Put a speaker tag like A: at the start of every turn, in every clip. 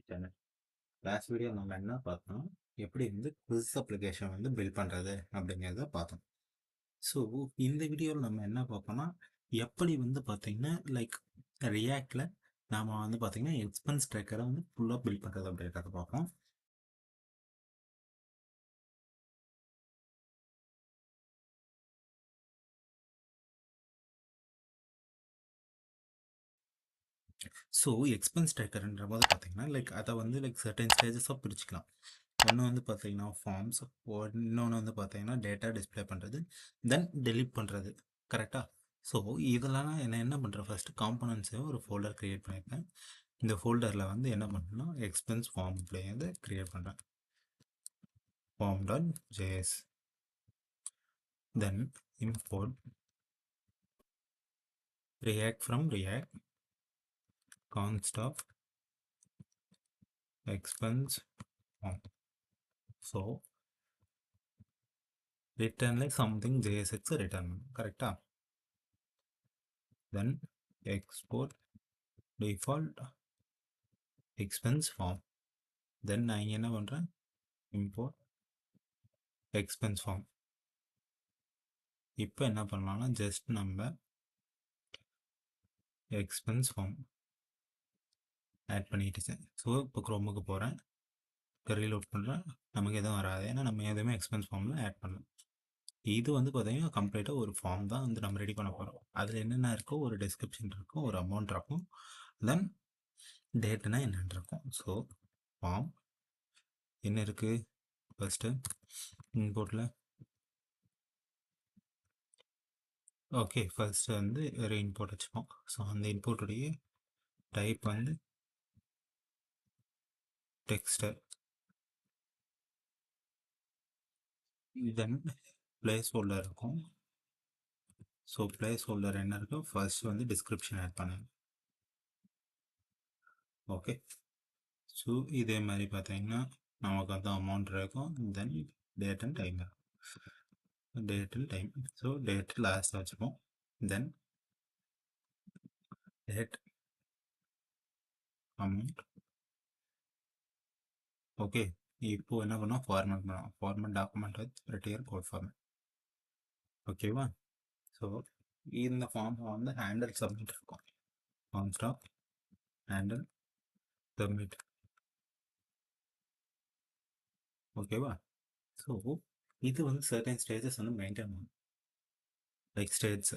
A: Channel. Last video நம்ம என்ன பார்த்தோம், எப்படி வந்து குவிஸ் அப்ளிகேஷன் வந்து பில்ட் பண்ணுறது அப்படிங்கிறத பார்த்தோம். ஸோ இந்த வீடியோவில் நம்ம என்ன பார்ப்போம்னா, எப்படி வந்து பார்த்தீங்கன்னா லைக் ரியாக்டில் நாம் வந்து பார்த்தீங்கன்னா எக்ஸ்பென்ஸ் ட்ராக்கரை வந்து ஃபுல்லாக பில்ட் பண்ணுறது அப்படின்றத பார்ப்போம். ஸோ எக்ஸ்பென்ஸ் ட்ராக்கர்ன்ற போது பார்த்தீங்கன்னா லைக் அதை வந்து லைக் சர்டன் ஸ்டேஜஸாக பிரிச்சுக்கலாம். ஒன்று வந்து பார்த்தீங்கன்னா ஃபார்ம்ஸ், இன்னொன்று வந்து பார்த்தீங்கன்னா டேட்டா டிஸ்பிளே பண்ணுறது, தென் டெலிட் பண்ணுறது. கரெக்டாக? ஸோ இதெல்லாம் நான் என்ன பண்ணுறேன், ஃபஸ்ட்டு காம்பனன்ட்ஸை ஒரு ஃபோல்டர் க்ரியேட் பண்ணியிருக்கேன். இந்த ஃபோல்டரில் வந்து என்ன பண்ணணும்னா எக்ஸ்பென்ஸ் ஃபார்ம் அப்படிங்கிறத க்ரியேட் பண்ணுறேன். Form dot JS, then import react from react const of expense form. So ரிட்டர்ன்ல சம்திங் ஜேஎஸ்எக்ஸ் ரிட்டர்ன், கரெக்டா? Then export default expense form. Then நான் இங்கே என்ன பண்ணுறேன், இம்போர்ட் எக்ஸ்பென்ஸ் ஃபார்ம். இப்போ என்ன பண்ணலாம்னா ஜஸ்ட் நம்ம எக்ஸ்பென்ஸ் ஃபார்ம் ஆட் பண்ணிட்டு, ஸோ இப்போ க்ரோமுக்கு போகிறேன், ரீலோட் பண்ணுறேன், நமக்கு எதுவும் வராது, ஏன்னா நம்ம எதுவுமே எக்ஸ்பென்ஸ் ஃபார்மில் ஆட் பண்ணலாம். இது வந்து பார்த்தீங்கன்னா கம்ப்ளீட்டாக ஒரு ஃபார்ம் தான் வந்து நம்ம ரெடி பண்ண போகிறோம். அதில் என்னென்ன இருக்கோ, ஒரு டிஸ்கிரிப்ஷன் இருக்கும், ஒரு அமௌண்ட் இருக்கும், தென் டேட்னா என்னென்னு இருக்கும். ஸோ ஃபார்ம் என்ன இருக்குது, ஃபஸ்ட்டு இன்போர்ட்டில் ஓகே, ஃபர்ஸ்ட் வந்து ஒரு இன்போர்ட் வச்சுப்போம். ஸோ அந்த இன்போர்ட்டுடைய டைப் வந்து டெக்ஸ்டர், தென் பிளேஸ் ஹோல்டர் இருக்கும். ஸோ பிளேஸ் ஹோல்டர் என்ன இருக்கும், ஃபர்ஸ்ட் வந்து டிஸ்கிரிப்ஷன் ஆட் பண்ணுங்க. ஓகே, ஸோ இதே மாதிரி பார்த்தீங்கன்னா நமக்கு வந்து அமௌண்ட் இருக்கும், தென் டேட் அண்ட் டைம் இருக்கும். Date and time, so date last வச்சுப்போம், தென் டேட் அமௌண்ட். ஓகே, இப்போ என்ன பண்ணோம், ஃபார்மேட் பண்ணோம், format document with Prettier code format. ஓகேவா? ஸோ இந்த ஃபார்ம் வந்து ஹேண்டில் சப்மிட் இருக்கும், ஃபார்ம் ஸ்டாப் ஹேண்டில் சப்மிட். ஓகேவா? ஸோ இது வந்து சர்டன் ஸ்டேஜஸ் வந்து மெயின்டைன் பண்ணும். லைக் ஸ்டேஜஸ்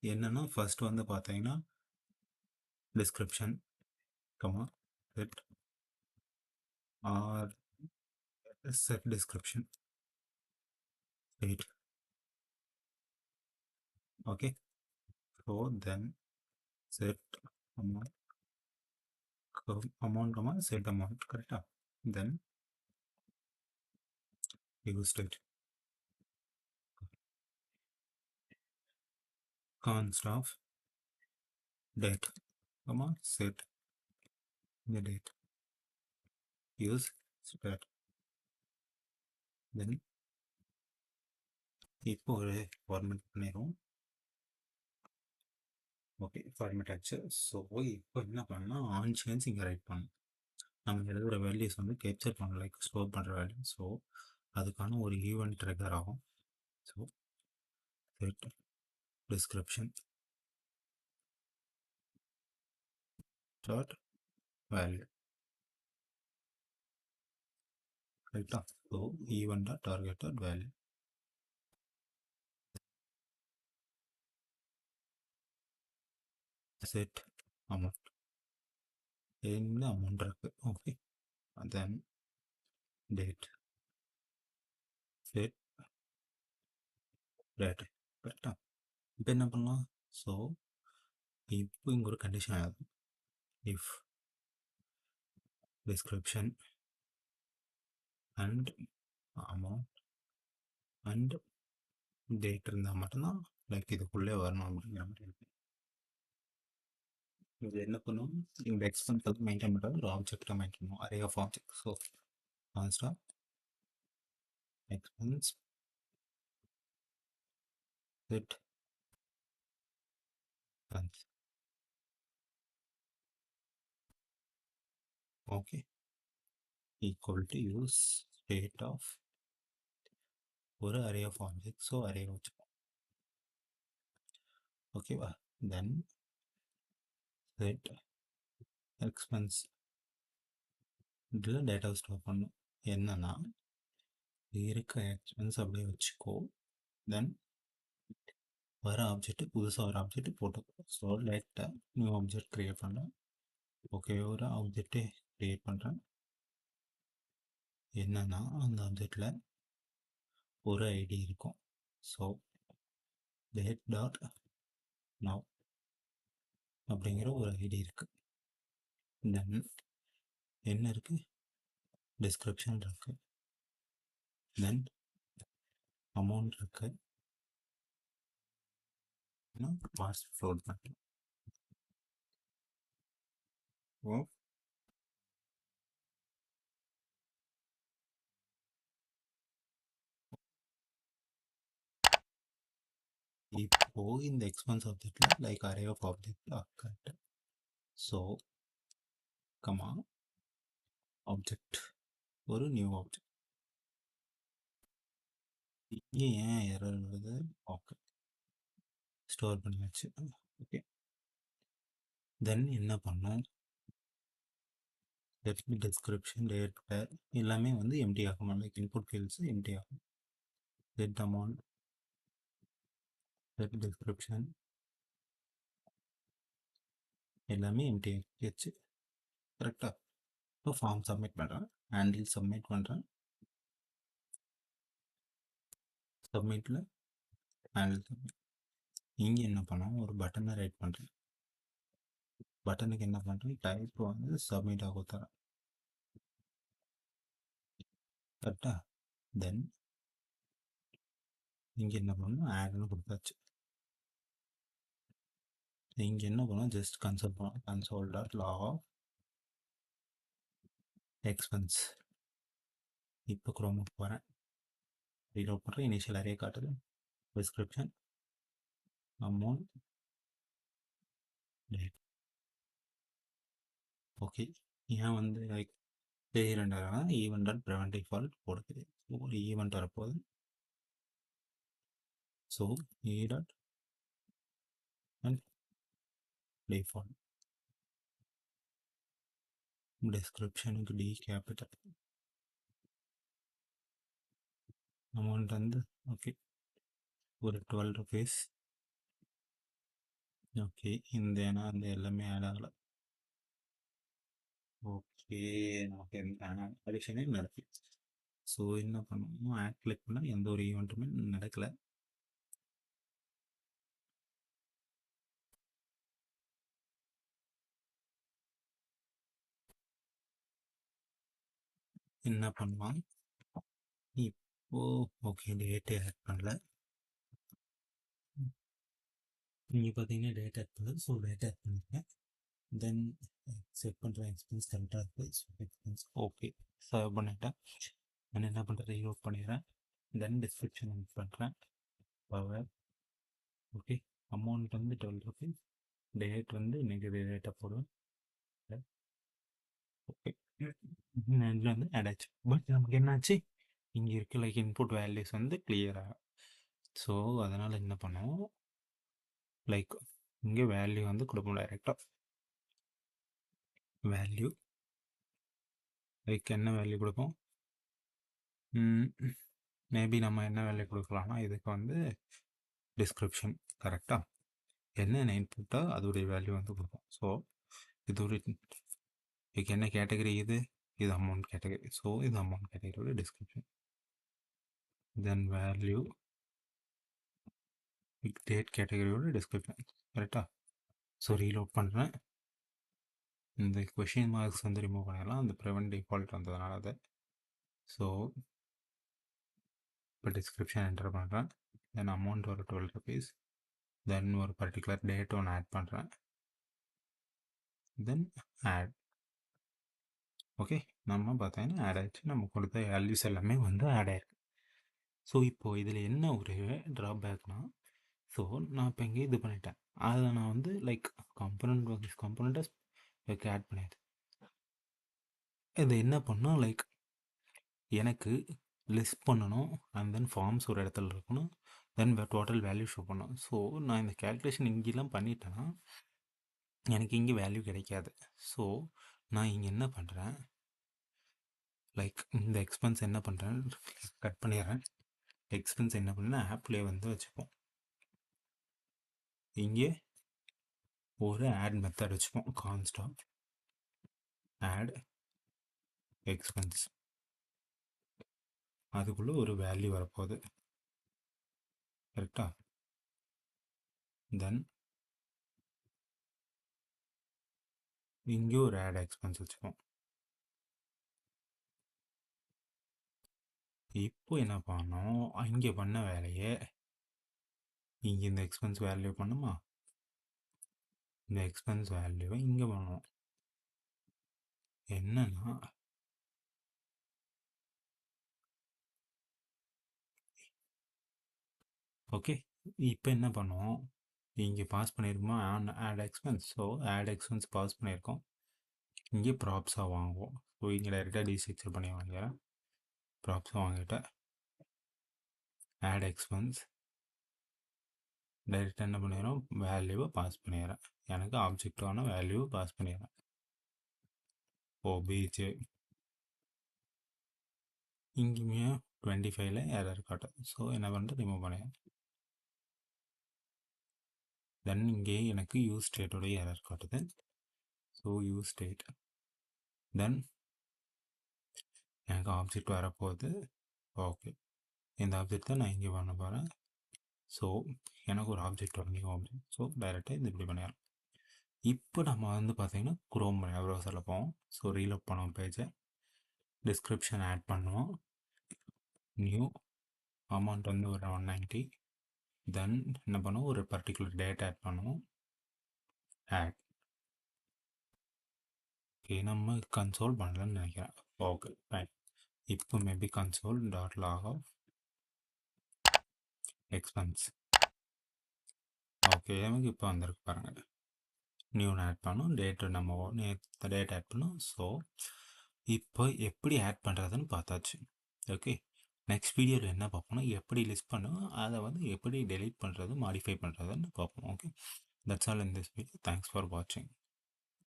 A: என்னென்னா, ஃபர்ஸ்ட் வந்து பார்த்தீங்கன்னா description comma set or set description state. Okay, so then set amount, comma set amount, கரெக்டாக? Then use state const of date comma set the date, use spread. Then இப்போ ஒரு format பண்ணிடுவோம். Okay, format ஆச்சு. So இப்போ என்ன பண்ணால் on change இங்கே right பண்ணணும். நம்ம எழுதுகிற வேல்யூஸ் வந்து கேப்சர் பண்ணலாம், லைக் ஸ்டோர் பண்ணுற வேல்யூ. ஸோ அதுக்கான ஒரு ஈவெண்ட் ட்ரிகர் ஆகும். So set description dot value, ரைட்டா? So event dot target dot value. Set amount, என்ன அமௌண்ட் இருக்குது, okay. Then date, set date, கரெக்டா? இப்போ என்ன பண்ணலாம், ஸோ இப்போ இங்கே ஒரு கண்டிஷன் ஆகும், if description and amount and date இருந்தால் மட்டும்தான் லைக் இதுக்குள்ளே வரணும் அப்படிங்கிற மாதிரி இருக்கு. இது என்ன பண்ணும், இந்த எக்ஸ்பென்ஸ் வந்து மெயின்டைன் பண்ணுறது ஒரு ஆப்ஜெக்டாக மெயின்டைன் பண்ணும், அரே ஆஃப் ஆப்ஜெக்ட். ஸோ கான்ஸ்டா expense set okay, equal to use state of ஒரு array of object. So array வச்சுப்போம். ஓகேவா? தென் செட் எக்ஸ்பென்ஸ் இதில் டேட்டாவை ஸ்டோர் பண்ணும். என்னன்னா இருக்க எக்ஸ்பென்ஸ் அப்படியே வச்சுக்கோ. தென் வர ஆப்ஜெக்ட் புதுசாக ஒரு ஆப்ஜெக்ட் போட்டுக்கோ. ஸோ லேட்டாக நியூ ஆப்ஜெக்ட் க்ரியேட் பண்ணுறேன். ஓகே, ஒரு ஆப்ஜெக்டே க்ரியேட் பண்ணுறேன். என்னன்னா அந்த ஆப்ஜெக்டில் ஒரு ஐடி இருக்கும். ஸோ டேட் டாட் நவ் அப்படிங்கிற ஒரு ஐடி இருக்குது. தென் என்ன இருக்குது? டிஸ்கிரிப்ஷன் இருக்குது. தென் அமௌண்ட் இருக்குது. பாஸ் ஃப்ளோட் பண்ணுறேன். ஓ, இப்போ இந்த எக்ஸ்பென்ஸ் ஆப்ஜெக்டில் like array of object correct. So comma object ஒரு நியூ ஆப்ஜெக்ட். இங்கே ஏன் எரர் வருது? ஓகே, ஸ்டோர் பண்ணியாச்சு. ஓகே, தென் என்ன பண்ணோம்? டிஸ்கிரிப்ஷன் டேட் பேர் எல்லாமே வந்து எம்டி ஆகும். லைக் இன்புட் ஃபீல்ட்ஸ் எம்டி ஆகும். செட் அமௌண்ட், செட் டிஸ்கிரிப்ஷன் எல்லாமே எம்டி ஆகிடுச்சு. கரெக்டாக? இப்போ ஃபார்ம் சப்மிட் பண்ணுறேன். ஹேண்டில் சப்மிட் பண்ணுறேன். சப்மிட்டில் ஹேண்டில் சப்மிட். இங்கே என்ன பண்ணோம்? ஒரு பட்டனை ரைட் பண்ணுறேன். பட்டனுக்கு என்ன பண்ணுறேன்? டைப் வந்து சப்மிட் ஆக தரேன். கரெக்டாக? தென் இங்கே என்ன பண்ணணும்? ஆட்னு கொடுத்தாச்சு. இங்கே என்ன பண்ணணும்? ஜஸ்ட் கன்சோல் பண்ணணும். Console dot log of expense. இப்போ குரோமுக்கு போகிறேன். ரீலோட் பண்ணுறேன். இனிஷியல் அரே காட்டுது. Description amount date. ஓகே, ஏன் வந்து லைக் ரெண்டாயிரம் ஈவெண்ட் டாட் ப்ரிவென்ட் டிஃபால்ட் கொடுக்குது. ஒரு ஈவெண்ட் வரப்போகுது. So e dot and default. டிஸ்கிரிப்ஷனுக்கு டி கேபிட்டல். அமௌண்ட் வந்து ஓகே ஒரு 12 ருபீஸ். ஓகே, இந்த ஏன்னா அந்த எல்லாமே ஆட் ஆகலை. ஓகே, நமக்கு எந்த அடிஷனே நடக்குது. ஸோ என்ன பண்ணணும்? ஆட் கிளிக் பண்ணால் எந்த ஒரு ஈவெண்ட்டுமே நடக்கலை. என்ன பண்ணலாம்? இப்போ ஓகே, டேட்டே ஆட் பண்ணல. நீங்கள் பார்த்தீங்கன்னா டேட்டா ஆட் பண்ணல. ஸோ டேட்டா ஆட் பண்ணியிருக்கேன். தென் செட் பண்ணுறேன். எக்ஸ்பென்ஸ் கரெக்டாக இருக்குது. ஸோ எக்ஸ்பென்ஸ் ஓகே சர்வ் பண்ணிட்டேன். நான் என்ன பண்ணுறேன்? ரீலோட் பண்ணிடுறேன். தென் டிஸ்கிரிப்ஷன் ஆட் பண்ணுறேன். பவர் ஓகே, அமௌண்ட் வந்து 12 ருபீஸ். டேட் வந்து இன்றைக்கி டேட்டா போடுவேன். ஓகே, இதில் வந்து ஆட் ஆச்சு. பட் நமக்கு என்னாச்சு? இங்கே இருக்க லைக் இன்புட் வேல்யூஸ் வந்து கிளியராக. ஸோ அதனால் என்ன பண்ணோம்? லைக் இங்கே வேல்யூ வந்து கொடுப்போம் டைரெக்டாக. வேல்யூ லைக் என்ன வேல்யூ கொடுப்போம்? மேபி நம்ம என்ன வேல்யூ கொடுக்கலாம்னா இதுக்கு வந்து டிஸ்கிரிப்ஷன் கரெக்டாக என்ன இன்புட்டோ அதோடைய வேல்யூ வந்து கொடுப்போம். ஸோ இது ஒரு இதுக்கு என்ன கேட்டகரி? இது அமௌண்ட் கேட்டகரி. ஸோ இது அமௌண்ட் கேட்டகரியோட டிஸ்கிரிப்ஷன். தென் வேல்யூ டேட் கேட்டகரியோட டிஸ்கிரிப்ஷன். கரெக்டாக? ஸோ ரீலோட் பண்ணுறேன். இந்த கொஷின் மார்க்ஸ் வந்து ரிமூவ் பண்ணிடலாம். அந்த ப்ரிவென்ட் டிஃபால்ட் வந்ததுனால அதை. ஸோ இப்போ டிஸ்கிரிப்ஷன் என்டர் பண்ணுறேன். தென் அமௌண்ட் ஒரு 12 ருபீஸ். தென் ஒரு பர்டிகுலர் டேட் ஒன்று ஆட் பண்ணுறேன். தென் ஆட். ஓகே, நம்ம பார்த்தீங்கன்னா ஆட் ஆகிடுச்சு. நம்ம கொடுத்த வேல்யூஸ் எல்லாமே வந்து ஆட் ஆகிருக்கு. ஸோ இப்போது இதில் என்ன ஒரு ட்ராபேக்னால், ஸோ நான் இப்போ இங்கே இது பண்ணிட்டேன். அதை நான் வந்து லைக் கம்பனண்ட்டை ஆட் பண்ணிட்டேன். இது என்ன பண்ணணும், லைக் எனக்கு லிஸ்ட் பண்ணணும் அண்ட் தென் ஃபார்ம்ஸ் ஒரு இடத்துல இருக்கணும், தென் டோட்டல் வேல்யூ ஷோ பண்ணணும். ஸோ நான் இந்த கேல்குலேஷன் இங்கெல்லாம் பண்ணிட்டேன்னா எனக்கு இங்கே வேல்யூ கிடைக்காது. ஸோ நான் இங்கே என்ன பண்ணுறேன், லைக் இந்த எக்ஸ்பென்ஸ் என்ன பண்ணுறேன், கட் பண்ணிடுறேன். எக்ஸ்பென்ஸ் என்ன பண்ணேன்னா ஆப்லேயே வந்து வச்சுப்போம். இங்கே ஒரு ஆட் மெத்தட் வச்சுப்போம், கான்ஸ்டாக ஆட் எக்ஸ்பென்ஸ். அதுக்குள்ளே ஒரு வேல்யூ வரப்போகுது, கரெக்டாக. தென் இங்கே ஒரு ஆட் எக்ஸ்பென்ஸ் வச்சுப்போம். இப்போ என்ன பண்ணோம், இங்கே பண்ண வேலையை இங்கே இந்த எக்ஸ்பென்ஸ் வேல்யூ பண்ணுமா, இந்த எக்ஸ்பென்ஸ் வேல்யூவை இங்கே பண்ணுவோம். என்னன்னா ஓகே, இப்போ என்ன பண்ணுவோம், இங்கே பாஸ் பண்ணியிருக்கோமா add expense. So add expense pass பண்ணியிருக்கோம், இங்கே ப்ராப்ஸாக வாங்குவோம். ஸோ இங்கே டைரெக்டாக டிஸ்ட்ரக்சர் பண்ணி வாங்கிறேன், ப்ராப்ஸாக வாங்கிட்டேன். ஆட் எக்ஸ்பென்ஸ் டைரெக்டாக என்ன பண்ணிடுறோம், வேல்யூவை பாஸ் பண்ணிடுறேன். எனக்கு ஆப்ஜெக்டான வேல்யூவை பாஸ் பண்ணிடுறேன். ஓபிஜே இங்கேயுமே 25ல் எரர் காட்டும். ஸோ என்ன பண்ணுறது, ரிமூவ் பண்ணிடுறேன். தென் இங்கே எனக்கு யூஸ் ஸ்டேட்டோடைய எரர் காட்டுது. ஸோ யூஸ் ஸ்டேட், தென் எனக்கு ஆப்ஜெக்ட் வரப்போகுது. ஓகே, இந்த ஆப்ஜெக்ட் தான் நான் இங்கே பண்ண போகிறேன். ஸோ எனக்கு ஒரு ஆப்ஜெக்ட் வரும், நியூ ஆப்ஜெக்ட். ஸோ டைரெக்டாக இது இப்படி பண்ணிடலாம். இப்போ நம்ம வந்து பார்த்திங்கன்னா குரோம் ப்ரௌசரில் போவோம். ஸோ ரீலோட் பண்ணுவோம் பேஜை, டிஸ்கிரிப்ஷன் ஆட் பண்ணுவோம், நியூ அமௌண்ட் வந்து ஒரு 190. தென் என்ன பண்ணுவோம், ஒரு பர்டிகுலர் டேட் ஆட் பண்ணுவோம், ஆட். ஓகே, நம்ம கன்சோல் பண்ணலன்னு நினைக்கிறேன். Okay fine. இப்போ maybe console dot log of expense. Okay, நமக்கு இப்போ வந்திருக்கு பாருங்கள். நியூன்னு ஆட் பண்ணோம், டேட்டு நம்ம டேட் ஆட் பண்ணோம். ஸோ இப்போ எப்படி ஆட் பண்ணுறதுன்னு பார்த்தாச்சு. ஓகே, நெக்ஸ்ட் வீடியோவில் என்ன பார்ப்போம்னா எப்படி லிஸ்ட் பண்ணுவோம், அதை வந்து எப்படி டெலீட் பண்ணுறது, மாடிஃபை பண்ணுறதுன்னு பார்ப்போம். Okay, that's all in this video. Thanks for வாட்சிங்.